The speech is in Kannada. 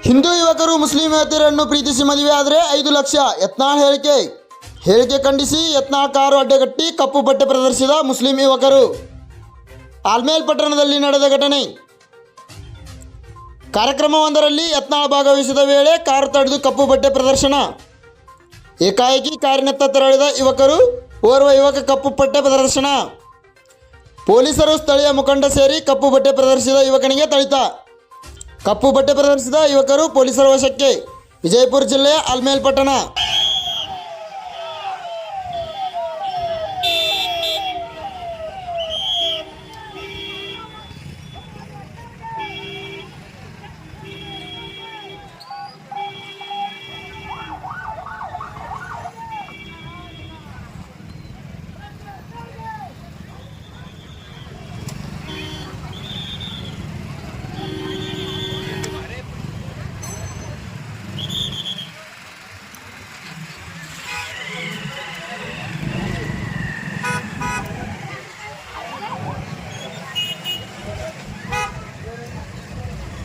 ಹಿಂದೂ ಯುವಕರು ಮುಸ್ಲಿಂ ಯುವತಿಯರನ್ನು ಪ್ರೀತಿಸಿ ಮದುವೆ ಆದರೆ 5 ಲಕ್ಷ ಯತ್ನಾಳ್ ಹೇಳಿಕೆ ಖಂಡಿಸಿ ಯತ್ನಾಳ್ ಕಾರು ಅಡ್ಡಗಟ್ಟಿ ಕಪ್ಪು ಬಟ್ಟೆ ಪ್ರದರ್ಶಿಸಿದ ಮುಸ್ಲಿಂ ಯುವಕರು. ಆಲ್ಮೇಲ್ ಪಟ್ಟಣದಲ್ಲಿ ನಡೆದ ಘಟನೆ. ಕಾರ್ಯಕ್ರಮವೊಂದರಲ್ಲಿ ಯತ್ನಾಳ್ ಭಾಗವಹಿಸಿದ ವೇಳೆ ಕಾರು ತಡೆದು ಕಪ್ಪು ಬಟ್ಟೆ ಪ್ರದರ್ಶನ. ಏಕಾಏಕಿ ಕಾರಿನತ್ತ ತೆರಳಿದ ಯುವಕರು, ಓರ್ವ ಯುವಕ ಕಪ್ಪು ಬಟ್ಟೆ ಪ್ರದರ್ಶನ. ಪೊಲೀಸರು ಸ್ಥಳೀಯ ಮುಖಂಡ ಸೇರಿ ಕಪ್ಪು ಬಟ್ಟೆ ಪ್ರದರ್ಶಿಸಿದ ಯುವಕನಿಗೆ ಥಳಿತ. ಕಪ್ಪು ಬಟ್ಟೆ ಪ್ರದರ್ಶಿಸಿದ ಯುವಕರು ಪೊಲೀಸರ ವಶಕ್ಕೆ. ವಿಜಯಪುರ ಜಿಲ್ಲೆಯ ಆಲ್ಮೇಲ್ ಪಟ್ಟಣ.